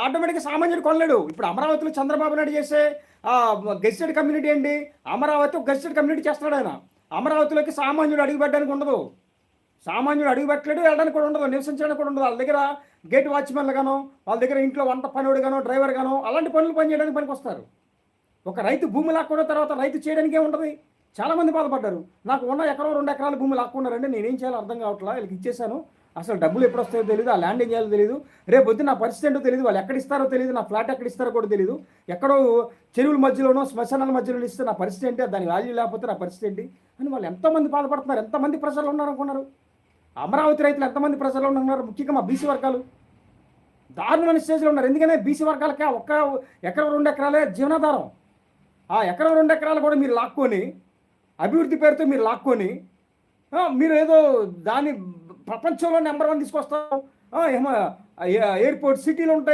ఆటోమేటిక్గా సామాన్యుడు కొనలేడు. ఇప్పుడు అమరావతిలో చంద్రబాబు నాయుడు చేసే గెస్టెడ్ కమ్యూనిటీ ఏంటి? అమరావతి ఒక గెస్టెడ్ కమ్యూనిటీ చేస్తాడు ఆయన. అమరావతిలోకి సామాన్యుడు అడుగుపెట్టడానికి ఉండదు. సామాన్యుడు అడుగుపెట్టలేడు, వెళ్ళడానికి కూడా ఉండదు, నివసించడానికి కూడా ఉండదు. వాళ్ళ దగ్గర గేట్ వాచ్మెన్లు గానో, వాళ్ళ దగ్గర ఇంట్లో వంట పనివాడు గానో, డ్రైవర్ గానో అలాంటి పనులు పని చేయడానికి పనికి వస్తారు. ఒక రైతు భూమి లాక్కున్న తర్వాత రైతు చేయడానికే ఉంటుంది. చాలామంది బాధపడ్డారు. నాకు ఉన్న ఎకరం 2 ఎకరాల భూమి లాక్కున్నారండి, నేనేం చేయాలో అర్థం కావట్లా, వీళ్ళకి ఇచ్చేసాను, అసలు డబ్బులు ఎప్పుడు వస్తాయో తెలియదు, ఆ ల్యాండ్ ఏం చేయాలో తెలియదు, రేపు వద్దు నా పరిస్థితి ఏంటో తెలియదు, వాళ్ళు ఎక్కడ ఇస్తారో తెలియదు, నా ఫ్లాట్ ఎక్కడ ఇస్తారో కూడా తెలియదు, ఎక్కడో చెరువుల మధ్యలోనో శ్మశానాల మధ్యలో ఇస్తే నా పరిస్థితి ఏంటి, దాని వాల్యూ లేకపోతే నా పరిస్థితి ఏంటి అని వాళ్ళు ఎంతోమంది బాధపడుతున్నారు. ఎంతమంది ప్రజలు ఉన్నారు అనుకున్నారు? అమరావతి రైతులు ఎంతమంది ప్రజలు ఉన్నారు? ముఖ్యంగా మా బీసీ వర్గాలు దారుణమైన స్టేజ్లో ఉన్నారు. ఎందుకంటే బీసీ వర్గాలకి ఒక్క ఎకరం 2 ఎకరాలే జీవనాధారం. ఆ ఎకరం 2 ఎకరాలు కూడా మీరు లాక్కొని, అభివృద్ధి పేరుతో మీరు లాక్కొని, మీరు ఏదో దాన్ని ప్రపంచంలో నెంబర్ 1 తీసుకొస్తాం, ఎయిర్పోర్ట్ సిటీలు ఉంటాయి.